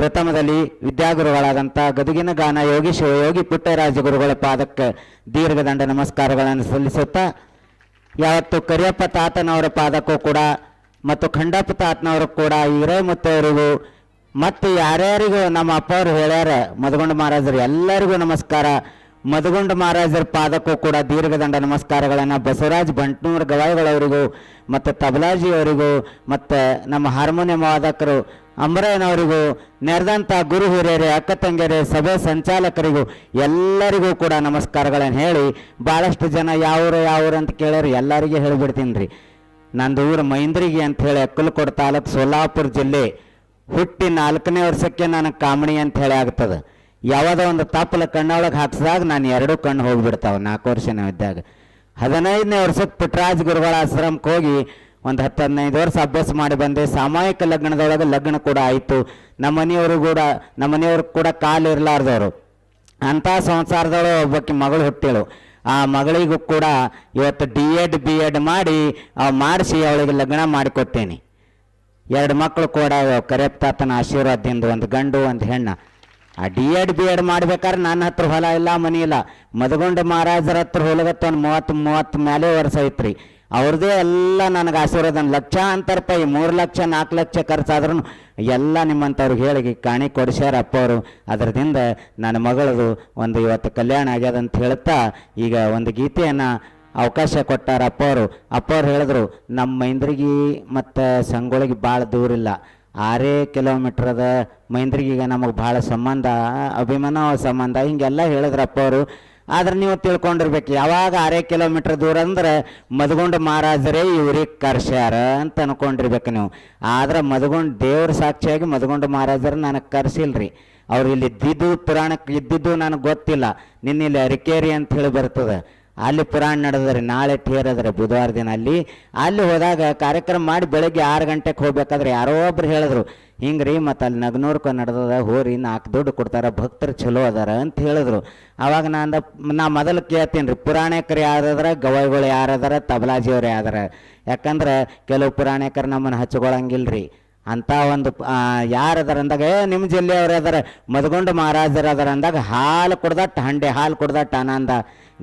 ಪ್ರಥಮದಲ್ಲಿ ವಿದ್ಯಾಗುರುಗಳಾದಂಥ ಗದುಗಿನ ಗಾನ ಯೋಗಿ ಶಿವಯೋಗಿ ಪುಟ್ಟರಾಜ ಗುರುಗಳ ಪಾದಕ್ಕೆ ದೀರ್ಘದಂಡ ನಮಸ್ಕಾರಗಳನ್ನು ಸಲ್ಲಿಸುತ್ತಾ, ಯಾವತ್ತು ಕರಿಯಪ್ಪ ತಾತನವರ ಪಾದಕ್ಕೂ ಕೂಡ ಮತ್ತು ಖಂಡಪ್ಪ ತಾತನವರು ಕೂಡ ಹಿರೇಮುತ್ತವರಿಗೂ ಮತ್ತು ಯಾರ್ಯಾರಿಗೂ ನಮ್ಮ ಅಪ್ಪವರು ಹೇಳ್ಯಾರ ಮದಗೊಂಡ ಮಹಾರಾಜರು ಎಲ್ಲರಿಗೂ ನಮಸ್ಕಾರ. ಮದಗೊಂಡ ಮಹಾರಾಜರ ಪಾದಕ್ಕೂ ಕೂಡ ದೀರ್ಘದಂಡ ನಮಸ್ಕಾರಗಳನ್ನು ಬಸವರಾಜ್ ಬಂಟ್ನೂರು ಗವಾಯಿಗಳವರಿಗೂ ಮತ್ತು ತಬಲಾಜಿಯವರಿಗೂ ಮತ್ತು ನಮ್ಮ ಹಾರ್ಮೋನಿಯಂ ವಾದಕರು ಅಂಬರಯ್ಯನವರಿಗೂ ನೆರೆದಂಥ ಗುರು ಹಿರಿಯರೇ ಅಕ್ಕ ತಂಗಿಯರೇ ಸಭೆ ಸಂಚಾಲಕರಿಗೂ ಎಲ್ಲರಿಗೂ ಕೂಡ ನಮಸ್ಕಾರಗಳನ್ನು ಹೇಳಿ, ಭಾಳಷ್ಟು ಜನ ಯಾವೂರು ಅಂತ ಕೇಳ್ಯಾರ, ಎಲ್ಲರಿಗೆ ಹೇಳಿಬಿಡ್ತೀನಿ ರೀ. ನಂದು ಊರು ಮೈಂದ್ರಿಗೆ ಅಂಥೇಳಿ ಅಕ್ಕಲಕೋಟೆ ತಾಲೂಕು ಸೋಲಾಪುರ ಜಿಲ್ಲೆ. ಹುಟ್ಟಿ 4ನೇ ವರ್ಷಕ್ಕೆ ನನಗೆ ಕಾಮಣಿ ಅಂತ ಹೇಳಿ ಆಗ್ತದೆ. ಯಾವುದೋ ಒಂದು ತಪ್ಪಲ ಕಣ್ಣೊಳಗೆ ಹಾಕ್ಸಿದಾಗ ನಾನು 2 ಕಣ್ಣು ಹೋಗಿಬಿಡ್ತಾವೆ. 4 ವರ್ಷ ಇದ್ದಾಗ 15ನೇ ವರ್ಷಕ್ಕೆ ಪುಟ್ಟರಾಜ ಗುರುಗಳ ಆಶ್ರಮಕ್ಕೆ ಹೋಗಿ ಒಂದು 10-15 ವರ್ಷ ಅಭ್ಯಾಸ ಮಾಡಿ ಬಂದೆ. ಸಾಮೂಹಿಕ ಲಗ್ನದೊಳಗೆ ಲಗ್ನ ಕೂಡ ಆಯಿತು. ನಮ್ಮ ಮನೆಯವರು ಕೂಡ ಕಾಲು ಇರಲಾರ್ದವರು ಅಂಥ ಸಂಸಾರದೊಳಗೆ ಒಬ್ಬಕ್ಕೆ ಮಗಳು ಹುಟ್ಟಿಳು. ಆ ಮಗಳಿಗೂ ಕೂಡ ಇವತ್ತು D.Ed B.Ed ಮಾಡಿಸಿ ಅವಳಿಗೆ ಲಗ್ನ ಮಾಡಿಕೊಟ್ಟೇನೆ. 2 ಮಕ್ಕಳು ಕೂಡ ಕರಿಯಪ್ಪ ತಾತನ ಆಶೀರ್ವಾದದಿಂದ, ಒಂದು ಗಂಡು ಒಂದು ಹೆಣ್ಣು. ಆ D.Ed B.Ed ಮಾಡ್ಬೇಕಾದ್ರೆ ನನ್ನ ಹತ್ರ ಹೊಲ ಇಲ್ಲ, ಮನೆ ಇಲ್ಲ. ಮದಗೊಂಡ ಮಹಾರಾಜರ ಹತ್ರ ಹೊಲಗತ್ತ ಒಂದು 30 ಮೇಲೆ ವರ್ಷ ಐತ್ರಿ. ಅವ್ರದ್ದೇ ಎಲ್ಲ ನನಗೆ ಆಶೀರ್ವಾದ. ಲಕ್ಷಾಂತರ ರೂಪಾಯಿ, 3 ಲಕ್ಷ 4 ಲಕ್ಷ ಖರ್ಚಾದ್ರೂ ಎಲ್ಲ ನಿಮ್ಮಂಥವ್ರಿಗೆ ಹೇಳಿ ಕಾಣಿ ಕೊಡಿಸ್ಯಾರ ಅಪ್ಪವರು. ಅದರದಿಂದ ನನ್ನ ಮಗಳದು ಒಂದು ಇವತ್ತು ಕಲ್ಯಾಣ ಆಗ್ಯದಂತ ಹೇಳ್ತಾ ಈಗ ಒಂದು ಗೀತೆಯನ್ನು ಅವಕಾಶ ಕೊಟ್ಟಾರ ಅಪ್ಪವ್ರು ಹೇಳಿದ್ರು, ನಮ್ಮ ಮೈಂದ್ರಿಗೆ ಮತ್ತು ಸಂಗೊಳಿಗೆ ಭಾಳ ದೂರ ಇಲ್ಲ, 6 ಕಿಲೋಮೀಟ್ರ್ ಅದ. ಮೈಂದ್ರಿಗೀಗ ನಮಗೆ ಭಾಳ ಸಂಬಂಧ, ಅಭಿಮಾನ ಸಂಬಂಧ ಹಿಂಗೆಲ್ಲ ಹೇಳಿದ್ರು ಅಪ್ಪವರು. ಆದ್ರೆ ನೀವು ತಿಳ್ಕೊಂಡಿರ್ಬೇಕು, ಯಾವಾಗ 6 ಕಿಲೋಮೀಟ್ರ್ ದೂರ ಅಂದ್ರೆ ಮದಗೊಂಡ ಮಹಾರಾಜರೇ ಇವ್ರಿಗೆ ಕರ್ಸ್ಯಾರ ಅಂತ ಅನ್ಕೊಂಡಿರ್ಬೇಕು ನೀವು. ಆದ್ರೆ ಮದಗೊಂಡ ದೇವ್ರ ಸಾಕ್ಷಿಯಾಗಿ ಮದಗೊಂಡ ಮಹಾರಾಜರು ನನಗೆ ಕರ್ಸಿಲ್ರಿ. ಅವ್ರು ಇಲ್ಲಿ ಇದ್ದಿದ್ದು ಪುರಾಣಕ್ಕೆ ಇದ್ದಿದ್ದು ನನಗೆ ಗೊತ್ತಿಲ್ಲ. ನಿನ್ನ ಇಲ್ಲಿ ಅರಿಕೇರಿ ಅಂತ ಹೇಳಿ ಬರ್ತದೆ, ಅಲ್ಲಿ ಪುರಾಣ ನಡೆದ್ರಿ. ನಾಳೆ ಟೇರದ್ರೆ ಬುಧವಾರ ದಿನ ಅಲ್ಲಿ ಹೋದಾಗ ಕಾರ್ಯಕ್ರಮ ಮಾಡಿ ಬೆಳಗ್ಗೆ 6 ಗಂಟೆಗೆ ಹೋಗ್ಬೇಕಾದ್ರೆ ಯಾರೋ ಒಬ್ರು ಹೇಳಿದ್ರು, ಹಿಂಗೆ ರೀ ಮತ್ತು ಅಲ್ಲಿ ನಗ್ನೂರ್ಕ ನಡೆದದ, ಹೋರಿ 4 ದುಡ್ಡು ಕೊಡ್ತಾರೆ, ಭಕ್ತರು ಚಲೋ ಅದಾರ ಅಂತ ಹೇಳಿದ್ರು. ಆವಾಗ ನಾ ಮೊದಲು ಕೇಳ್ತೀನಿ ರೀ, ಪುರಾಣಿಕರು ಯಾರದಾರ, ಗವಾಯಿಗಳು ಯಾರದಾರ, ತಬಲಾಜಿಯವ್ರು ಯಾವ್ದಾರ. ಯಾಕಂದ್ರೆ ಕೆಲವು ಪುರಾಣಿಕರು ನಮ್ಮನ್ನು ಹಚ್ಕೊಳಂಗಿಲ್ಲ ರೀ. ಅಂಥ ಒಂದು ಯಾರದಾರ ಅಂದಾಗ ನಿಮ್ಮ ಜಿಲ್ಲೆಯವ್ರು ಅದಾರ, ಮದಗೊಂಡ ಮಹಾರಾಜರು ಅದಾರ ಅಂದಾಗ ಹಾಲು ಕುಡ್ದಟ್ಟು ಹಂಡೆ ಹಾಲು ಕುಡ್ದಟ್ಟು ಆನಂದ.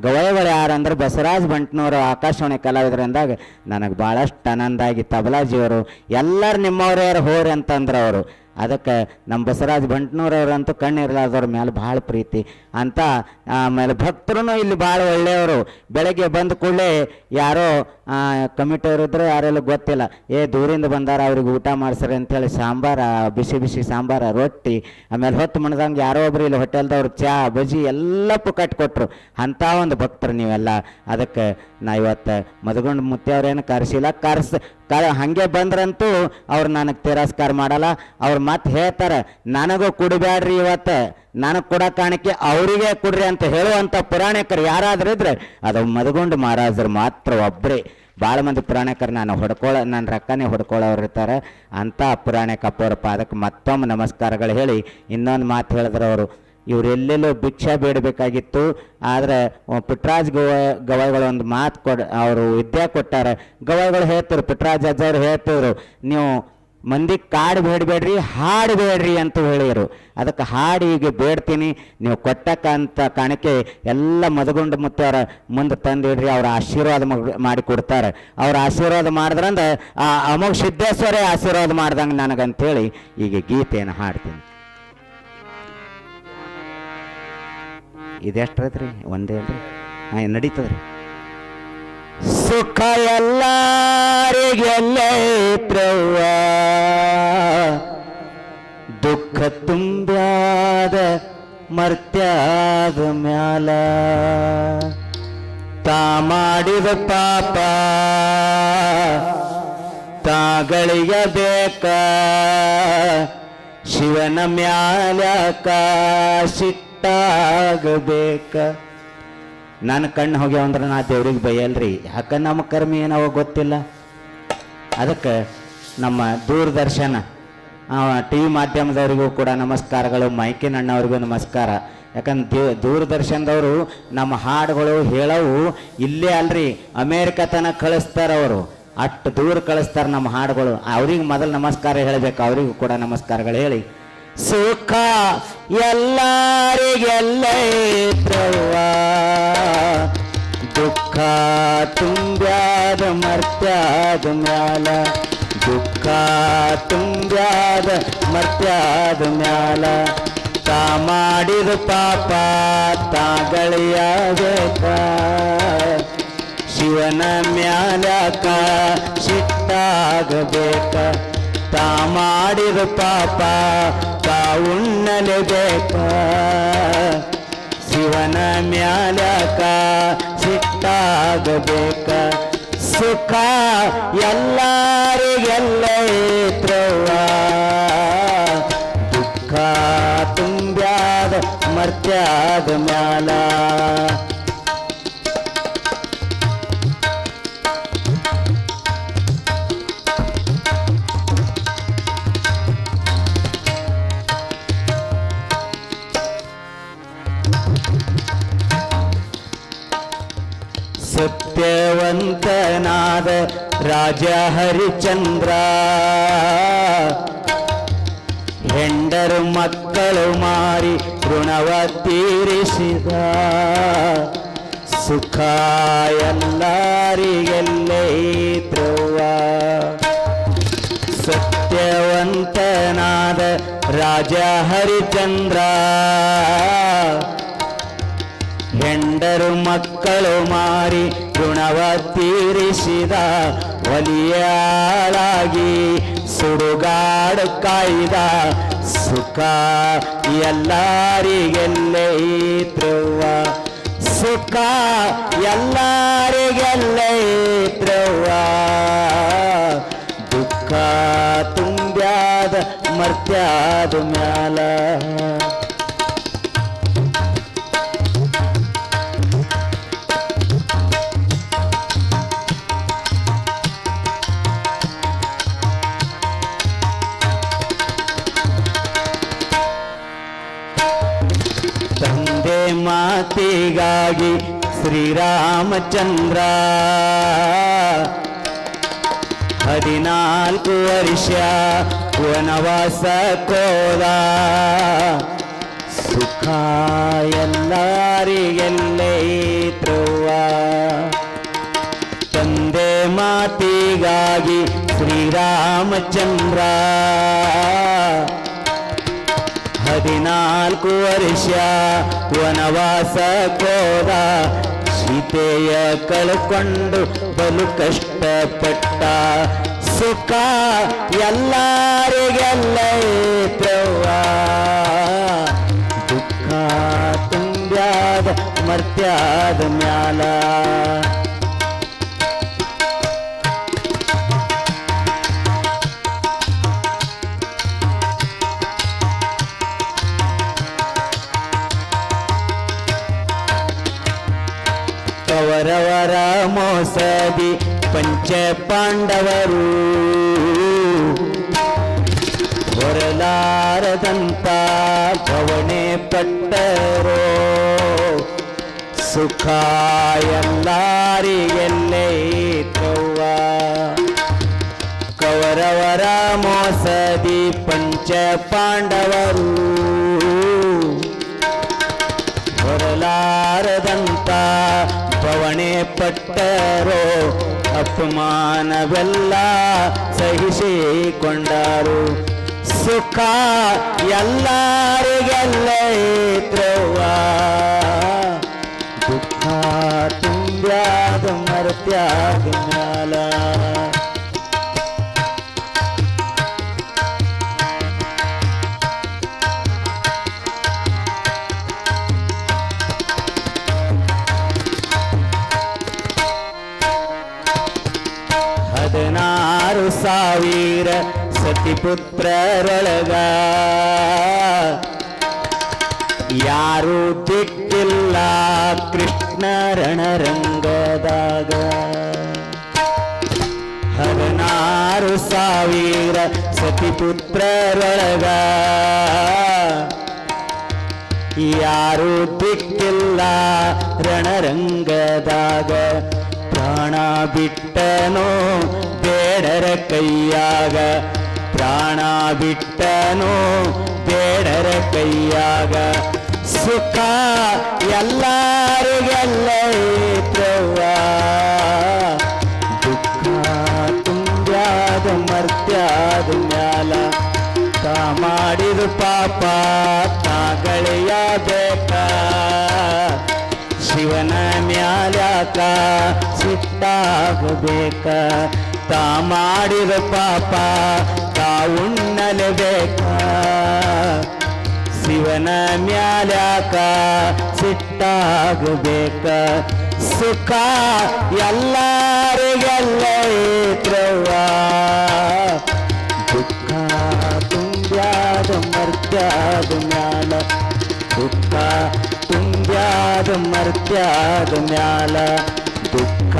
ಗವಾಯಿಗಳು ಯಾರಂದ್ರೆ ಬಸವರಾಜ್ ಬಂಟ್ನವರು ಆಕಾಶವಾಣಿ ಕಲಾವಿದರು ಅಂದಾಗ ನನಗೆ ಭಾಳಷ್ಟು ಆನಂದ ಆಗಿ. ತಬಲಾಜಿಯವರು ಎಲ್ಲರೂ ನಿಮ್ಮವ್ರು ಯಾರು ಹೋರಿ ಅಂತಂದ್ರೆ ಅವರು. ಅದಕ್ಕೆ ನಮ್ಮ ಬಸವರಾಜ್ ಬಂಟ್ನೂರವ್ರಂತೂ ಕಣ್ಣಿರ್ಲಾರ್ದವ್ರ ಮೇಲೆ ಭಾಳ ಪ್ರೀತಿ ಅಂತ. ಆಮೇಲೆ ಭಕ್ತರು ಇಲ್ಲಿ ಭಾಳ ಒಳ್ಳೆಯವರು. ಬೆಳಗ್ಗೆ ಬಂದ ಕೂಡಲೇ ಯಾರೋ ಕಮಿಟಿಯವರು ಇದ್ರೆ ಯಾರೆಲ್ಲ ಗೊತ್ತಿಲ್ಲ, ದೂರಿಂದ ಬಂದಾರ ಅವ್ರಿಗೆ ಊಟ ಮಾಡ್ಸ್ರಿ ಅಂಥೇಳಿ ಸಾಂಬಾರ, ಬಿಸಿ ಸಾಂಬಾರ, ರೊಟ್ಟಿ, ಆಮೇಲೆ ಹೊತ್ತು ಮಣ್ದಂಗೆ ಯಾರೋ ಒಬ್ರು ಇಲ್ಲಿ ಹೋಟೆಲ್ದವ್ರು ಚಾ ಬಜ್ಜಿ ಎಲ್ಲ ಪುಕ್ಕಟ್ಟು ಕೊಟ್ಟರು. ಅಂಥ ಒಂದು ಭಕ್ತರು ನೀವೆಲ್ಲ. ಅದಕ್ಕೆ ನಾ ಇವತ್ತು ಮದಗೊಂಡು ಮುತ್ತೆಯವ್ರೇನು ಕರೆಸಿಲ್ಲ, ಹಾಗೆ ಬಂದ್ರಂತೂ ಅವ್ರು ನನಗೆ ತಿರಸ್ಕಾರ ಮಾಡಲ್ಲ. ಅವ್ರು ಮತ್ತೆ ಹೇಳ್ತಾರೆ, ನನಗೂ ಕುಡಿಬ್ಯಾಡ್ರಿ, ಇವತ್ತು ನನಗೆ ಕೊಡೋ ಕಾರಣಕ್ಕೆ ಅವರಿಗೆ ಕೊಡ್ರಿ ಅಂತ ಹೇಳುವಂಥ ಪುರಾಣಿಕರು ಯಾರಾದರೂ ಇದ್ರೆ ಅದು ಮದಗೊಂಡ ಮಹಾರಾಜರು ಮಾತ್ರ ಒಬ್ಬರೇ. ಭಾಳ ಮಂದಿ ಪುರಾಣಿಕರು ನನ್ನ ರೊಕ್ಕನೇ ಹೊಡ್ಕೊಳ್ಳೋರು ಇರ್ತಾರೆ. ಅಂಥ ಪುರಾಣಿಕಪ್ಪವ್ರ ಪಾದಕ್ಕೆ ಮತ್ತೊಮ್ಮೆ ನಮಸ್ಕಾರಗಳು ಹೇಳಿ ಇನ್ನೊಂದು ಮಾತು ಹೇಳಿದ್ರು ಅವರು, ಇವರೆಲ್ಲೆಲ್ಲೋ ಭಿಕ್ಷಾ ಬೇಡಬೇಕಾಗಿತ್ತು. ಆದರೆ ಪುಟ್ಟರಾಜ್ ಗವಾಯಿಗಳು ಒಂದು ಮಾತು ಅವರು ವಿದ್ಯೆ ಕೊಟ್ಟಾರೆ. ಗವಾಯಿಗಳು ಹೇಳ್ತಿರು, ಪುಟ್ಟರಾಜ್ ಅಜ್ಜವ್ರು ಹೇಳ್ತಿದ್ರು, ನೀವು ಮಂದಿ ಕಾಡು ಬೇಡಬೇಡ್ರಿ, ಹಾಡು ಬೇಡ್ರಿ ಅಂತ ಹೇಳಿದರು. ಅದಕ್ಕೆ ಹಾಡು ಈಗ ಬೇಡ್ತೀನಿ, ನೀವು ಕೊಟ್ಟಕ್ಕಂಥ ಕಾಣಿಕೆ ಎಲ್ಲ ಮದಗೊಂಡು ಮುತ್ತವ್ರ ಮುಂದೆ ತಂದಿಡ್ರಿ, ಅವ್ರ ಆಶೀರ್ವಾದ ಮಾಡಿ ಕೊಡ್ತಾರೆ. ಅವ್ರ ಆಶೀರ್ವಾದ ಮಾಡಿದ್ರಂದ್ರೆ ಆ ಅಮೋಘ ಸಿದ್ದೇಶ್ವರೇ ಆಶೀರ್ವಾದ ಮಾಡ್ದಂಗೆ ನನಗಂತೇಳಿ ಈಗ ಗೀತೆಯನ್ನು ಹಾಡ್ತೀನಿ. ಇದೆಷ್ಟೈತ್ರಿ? ಒಂದೇ ಅಲ್ರಿ? ನಡೀತದ್ರಿ. ಸುಖ ಎಲ್ಲರಿಗೆಲ್ಲೈತ್ರವ್ವ, ದುಃಖ ತುಂಬ್ಯಾದ ಮರ್ತ್ಯಾದ ಮ್ಯಾಲ, ತಾ ಮಾಡಿದ ಪಾಪ ತಾಗಳಿಗಬೇಕ, ಶಿವನ ಮ್ಯಾಲ್ಯಾಕ ಸಿಟ್ಟಾಗಬೇಕ. ನನ್ನ ಕಣ್ಣು ಹೋಗ್ಯಾವಂದ್ರೆ ನಾ ದೇವ್ರಿಗೆ ಬೈಯಲ್ರಿ, ಯಾಕಂದ್ರೆ ನಮ್ಮ ಕರ್ಮ ಏನವ ಗೊತ್ತಿಲ್ಲ. ಅದಕ್ಕೆ ನಮ್ಮ ದೂರದರ್ಶನ TV ಮಾಧ್ಯಮದವರಿಗೂ ಕೂಡ ನಮಸ್ಕಾರಗಳು, ಮೈಕಿನ ಅಣ್ಣವ್ರಿಗೂ ನಮಸ್ಕಾರ. ಯಾಕಂದ್ರೆ ದೂರದರ್ಶನದವರು ನಮ್ಮ ಹಾಡುಗಳು ಹೇಳವು ಇಲ್ಲೇ ಅಲ್ರಿ, ಅಮೇರಿಕ ತನಕ ಕಳಿಸ್ತಾರೆ. ಅವರು ಅಷ್ಟು ದೂರ ಕಳಿಸ್ತಾರೆ ನಮ್ಮ ಹಾಡುಗಳು. ಅವ್ರಿಗೆ ಮೊದಲು ನಮಸ್ಕಾರ ಹೇಳಬೇಕು, ಅವರಿಗೂ ಕೂಡ ನಮಸ್ಕಾರಗಳು ಹೇಳಿ ಸುಖ ಎಲ್ಲರಿಗೆಲ್ಲೈತ್ರವ್ವ ದುಃಖ ತುಂಬ್ಯಾದ ಮರ್ತ್ಯಾದ ಮ್ಯಾಲ ದುಃಖ ತುಂಬ್ಯಾದ ಮರ್ತ್ಯಾದ ಮ್ಯಾಲ ತಾ ಮಾಡಿದ ಪಾಪ ತಾಗಳಿಯಾಗಬೇಕ ಶಿವನ ಮ್ಯಾಲಕ ಸಿಟ್ಟಾಗಬೇಕ ತಾ ಮಾಡಿದ ಪಾಪ ತಾ ಉಣ್ಣಲೇಬೇಕ ಶಿವನ ಮ್ಯಾಲಕ ಸಿಟ್ಟಾಗಬೇಕ ಸುಖ ಎಲ್ಲರಿಗೆಲ್ಲೈತ್ರವ್ವ ದುಃಖ ತುಂಬ್ಯಾದ ಮರ್ತ್ಯಾದ ಮ್ಯಾಲ ಸತ್ಯವಂತನಾದ ರಾಜ ಹರಿಚಂದ್ರ ಹೆಂಡರು ಮಕ್ಕಳು ಮಾರಿ ಋಣವ ತೀರಿಸಿದ ಸುಖ ಎಲ್ಲರಿಗೆಲ್ಲೈತ್ರವ್ವ ಸತ್ಯವಂತನಾದ ರಾಜ ಹರಿಚಂದ್ರ ಹೆಂಡರು ಮಕ್ಕಳು ಮಾರಿ ಋಣವ ತೀರಿಸಿದ ಒಲಿಯಾಳಾಗಿ ಸುಡುಗಾಡು ಕಾಯ್ದ ಸುಖ ಎಲ್ಲರಿಗೆಲ್ಲೈತ್ರವ್ವ ಸುಖ ಎಲ್ಲರಿಗೆಲ್ಲೈತ್ರವ್ವ ದುಃಖ ತುಂಬ್ಯಾದ ಮರ್ತ್ಯಾದ ಮ್ಯಾಲ ತಂದೆ ಮಾತಿಗಾಗಿ ಶ್ರೀರಾಮಚಂದ್ರ 14 ವರ್ಷ ವನವಾಸ ಕೋದ ಸುಖ ಎಲ್ಲರಿಗೆಲ್ಲೈತ್ರವ್ವ ತಂದೆ ಮಾತಿಗಾಗಿ ಶ್ರೀರಾಮಚಂದ್ರ 14 ವರ್ಷ ವನವಾಸ ಕೋದ ಸೀತೆಯ ಕಳ್ಕೊಂಡು ಬಲು ಕಷ್ಟಪಟ್ಟ ಸುಖ ಎಲ್ಲರಿಗೆಲ್ಲೈತ್ರವ್ವ ದುಃಖ ತುಂಬ್ಯಾದ ಮರ್ತ್ಯಾದ ಮ್ಯಾಲ ಕೌರವರ ಮೋಸದಿ ಪಂಚ ಪಾಂಡವರು ಹೊರಲಾರದಂತ ಭವನೆ ಪಟ್ಟರೋ ಸುಖ ಎಲ್ಲರಿಗೆಲ್ಲೈತ್ರವ್ವ ಕೌರವರ ಮೋಸದಿ ಪಂಚ ಪಾಂಡವರು ಹೊರಲಾರದಂತ ಪವಣೆ ಪಟ್ಟರೋ ಅಪಮಾನವೆಲ್ಲ ಸಹಿಸಿಕೊಂಡರು ಸುಖ ಎಲ್ಲರಿಗೆಲ್ಲೈತ್ರವ್ವ ದುಃಖ ತುಂಬ್ಯಾದ ಮರ್ತ್ಯಾದ ಮ್ಯಾಲ ಸಾವಿರ ಸತಿಪುತ್ರರೊಳಗ ಯಾರು ದಿಕ್ಕಿಲ್ಲ ಕೃಷ್ಣ ರಣರಂಗದಾಗ 16,000 ಸತಿಪುತ್ರರೊಳಗ ಯಾರು ದಿಕ್ಕಿಲ್ಲ ರಣರಂಗದಾಗ ಪ್ರಾಣ ಬಿಟ್ಟನೋ ಬೇಡರ ಕೈಯಾಗ ಪ್ರಾಣ ಬಿಟ್ಟನು ಬೇಡರ ಕೈಯಾಗ ಸುಖ ಎಲ್ಲರಿಗೆಲ್ಲೈತ್ರವ್ವ ದುಃಖ ತುಂಬ್ಯಾದ ಮರ್ತ್ಯಾದ ಮ್ಯಾಲ ತಾ ಮಾಡಿದ ಪಾಪ ತಾಗಳೆಯಬೇಕ ಶಿವನ ಮ್ಯಾಲ್ಯಾಕ ಸಿಟ್ಟಾಗಬೇಕ ತಾ ಮಾಡಿದ ಪಾಪ ತಾ ಉಣ್ಣಲೇಬೇಕ ಶಿವನ ಮ್ಯಾಲ್ಯಾಕ ಸಿಟ್ಟಾಗಬೇಕ ಸುಖ ಎಲ್ಲರಿಗೆಲ್ಲೈತ್ರವ್ವ ದುಃಖ ತುಂಬ್ಯಾದ ಮರ್ತ್ಯಾದ ಮ್ಯಾಲ ದುಃಖ ತುಂಬ್ಯಾದ ಮರ್ತ್ಯಾದ ಮ್ಯಾಲ ದುಃಖ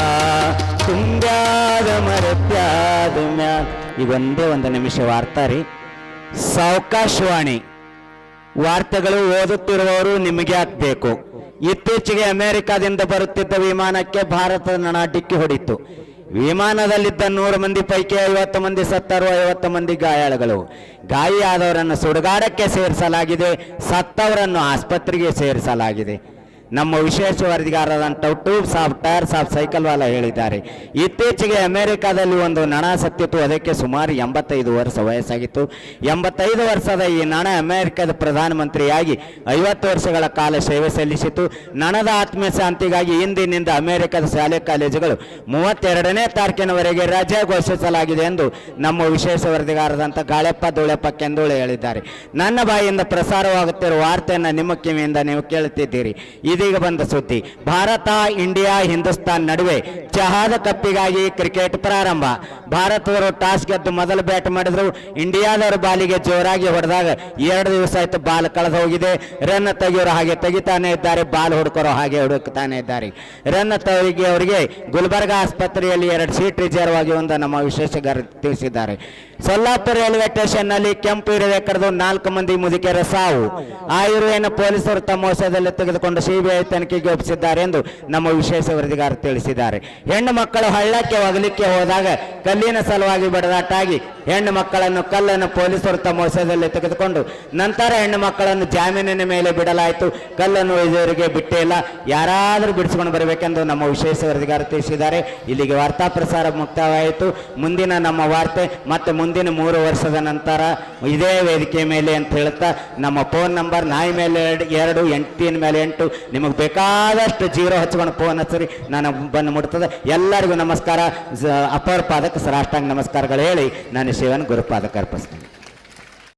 ತುಂಬ್ಯಾದ ಮರ್ತ್ಯಾದ ಮ್ಯಾಲ. ಈಗ ಒಂದು ನಿಮಿಷ ವಾರ್ತಾ ರೀ. ಸಾವಕಾಶವಾಣಿ ವಾರ್ತೆಗಳು ಓದುತ್ತಿರುವವರು ನಿಮಗೆ ಹಾಕಬೇಕು. ಇತ್ತೀಚೆಗೆ ಅಮೆರಿಕಾದಿಂದ ಬರುತ್ತಿದ್ದ ವಿಮಾನಕ್ಕೆ ಭಾರತದ ನಣ ಡಿಕ್ಕಿ ಹೊಡಿತು. ವಿಮಾನದಲ್ಲಿದ್ದ 100 ಮಂದಿ ಪೈಕಿ 50 ಮಂದಿ ಸತ್ತರು, 50 ಮಂದಿ ಗಾಯಾಳುಗಳು. ಗಾಯಾದವರನ್ನು ಸುಡುಗಾಡಕ್ಕೆ ಸೇರಿಸಲಾಗಿದೆ, ಸತ್ತವರನ್ನು ಆಸ್ಪತ್ರೆಗೆ ಸೇರಿಸಲಾಗಿದೆ. ನಮ್ಮ ವಿಶೇಷ ವರದಿಗಾರರಂತ ಟ್ಯೂಬ್ ಸಾಫ್ ಟೈರ್ ಸಾಫ್ ಸೈಕಲ್ ವಾಲ ಹೇಳಿದ್ದಾರೆ. ಇತ್ತೀಚೆಗೆ ಅಮೆರಿಕಾದಲ್ಲಿ ಒಂದು ನಣ ಸತ್ತಿತ್ತು. ಅದಕ್ಕೆ ಸುಮಾರು 85 ವರ್ಷ ವಯಸ್ಸಾಗಿತ್ತು. 85 ವರ್ಷದ ಈ ನಣ ಅಮೆರಿಕದ ಪ್ರಧಾನಮಂತ್ರಿಯಾಗಿ 50 ವರ್ಷಗಳ ಕಾಲ ಸೇವೆ ಸಲ್ಲಿಸಿತು. ನಣದ ಆತ್ಮ ಶಾಂತಿಗಾಗಿ ಇಂದಿನಿಂದ ಅಮೆರಿಕದ ಶಾಲೆ ಕಾಲೇಜುಗಳು 32ನೇ ತಾರೀಕಿನವರೆಗೆ ರಜೆ ಘೋಷಿಸಲಾಗಿದೆ ಎಂದು ನಮ್ಮ ವಿಶೇಷ ವರದಿಗಾರರಂತ ಗಾಳೆಪ್ಪ ಧೂಳೆಪ್ಪ ಕೆಂದೋಳೆ ಹೇಳಿದ್ದಾರೆ. ನನ್ನ ಬಾಯಿಯಿಂದ ಪ್ರಸಾರವಾಗುತ್ತಿರುವ ವಾರ್ತೆಯನ್ನು ನಿಮ್ಮ ಕಿವಿಯಿಂದ ನೀವು ಕೇಳುತ್ತಿದ್ದೀರಿ. ಇದೀಗ ಬಂದ ಸುದ್ದಿ. ಭಾರತ, ಇಂಡಿಯಾ, ಹಿಂದೂಸ್ತಾನ್ ನಡುವೆ ಚಹಾದ ಕಪ್ಪಿಗಾಗಿ ಕ್ರಿಕೆಟ್ ಪ್ರಾರಂಭ. ಭಾರತದವರು ಟಾಸ್ ಗೆದ್ದು ಮೊದಲು ಬ್ಯಾಟ್ ಮಾಡಿದ್ರು. ಇಂಡಿಯಾದವರು ಬಾಲಿಗೆ ಜೋರಾಗಿ ಹೊಡೆದಾಗ 2 ದಿವಸ ಆಯ್ತು ಬಾಲ್ ಕಳೆದು ಹೋಗಿದೆ. ರನ್ ತೆಗೆಯೋರು ಹಾಗೆ ತೆಗಿತಾನೆ ಇದ್ದಾರೆ, ಬಾಲ್ ಹುಡುಕರು ಹಾಗೆ ಹುಡುಕ್ತಾನೆ ಇದ್ದಾರೆ. ರನ್ ತೆಗೆಯವರಿಗೆ ಗುಲ್ಬರ್ಗ ಆಸ್ಪತ್ರೆಯಲ್ಲಿ 2 ಸೀಟ್ ರಿಸರ್ವ್ ಆಗಿ ಒಂದು ನಮ್ಮ ವಿಶೇಷಗಾರ ತಿಳಿಸಿದ್ದಾರೆ. ಸೊಲ್ಲಾಪುರ ರೈಲ್ವೆ ಸ್ಟೇಷನ್ ನಲ್ಲಿ ಕೆಂಪು ಇರುವೆ ಕರೆದು 4 ಮಂದಿ ಮುದುಕಿಯರ ಸಾವು. ಆ ಇರುವೆಯನ್ನು ಪೊಲೀಸರು ತಮ್ಮ ವಶದಲ್ಲಿ ತೆಗೆದುಕೊಂಡು ಸಿಬಿಐ ತನಿಖೆಗೆ ಒಪ್ಪಿಸಿದ್ದಾರೆ ಎಂದು ನಮ್ಮ ವಿಶೇಷ ವರದಿಗಾರ ತಿಳಿಸಿದ್ದಾರೆ. ಹೆಣ್ಣು ಮಕ್ಕಳು ಹಳ್ಳಕ್ಕೆ ಒಗಲಿಕ್ಕೆ ಹೋದಾಗ ಕಲ್ಲಿನ ಸಲುವಾಗಿ ಬಡದಾಟಾಗಿ ಹೆಣ್ಣು ಮಕ್ಕಳನ್ನು ಕಲ್ಲನ್ನು ಪೊಲೀಸರು ತಮ್ಮ ವಶದಲ್ಲಿ ತೆಗೆದುಕೊಂಡು ನಂತರ ಹೆಣ್ಣು ಮಕ್ಕಳನ್ನು ಜಾಮೀನಿನ ಮೇಲೆ ಬಿಡಲಾಯಿತು. ಕಲ್ಲನ್ನು ಇದುವರೆಗೆ ಬಿಟ್ಟೇ ಇಲ್ಲ. ಯಾರಾದರೂ ಬಿಡಿಸಿಕೊಂಡು ಬರಬೇಕೆಂದು ನಮ್ಮ ವಿಶೇಷ ವರದಿಗಾರ ತಿಳಿಸಿದ್ದಾರೆ. ಇಲ್ಲಿಗೆ ವಾರ್ತಾ ಪ್ರಸಾರ ಮುಕ್ತಾಯವಾಯಿತು. ಮುಂದಿನ ನಮ್ಮ ವಾರ್ತೆ ಮತ್ತೆ ಮುಂದಿನ 3 ವರ್ಷದ ನಂತರ ಇದೇ ವೇದಿಕೆ ಮೇಲೆ ಅಂತ ಹೇಳ್ತಾ ನಮ್ಮ ಫೋನ್ ನಂಬರ್ 9 ಮೇಲೆ 2 8 ಮೇಲೆ 8 ನಿಮಗೆ ಬೇಕಾದಷ್ಟು 0 ಹಚ್ಕೊಂಡು ಫೋನ್ ಹಚ್ಚಿರಿ, ನಾನು ಬಂದು ಮುಟ್ತದೆ. ಎಲ್ಲರಿಗೂ ನಮಸ್ಕಾರ. ಅಪರ ಪಾದಕ ರಾಷ್ಟ್ರಾಂಗ ನಮಸ್ಕಾರಗಳು ಹೇಳಿ ನಾನು ಶಿವನ್ ಗುರುಪಾದಕ ಅರ್ಪಿಸ್ತೇನೆ.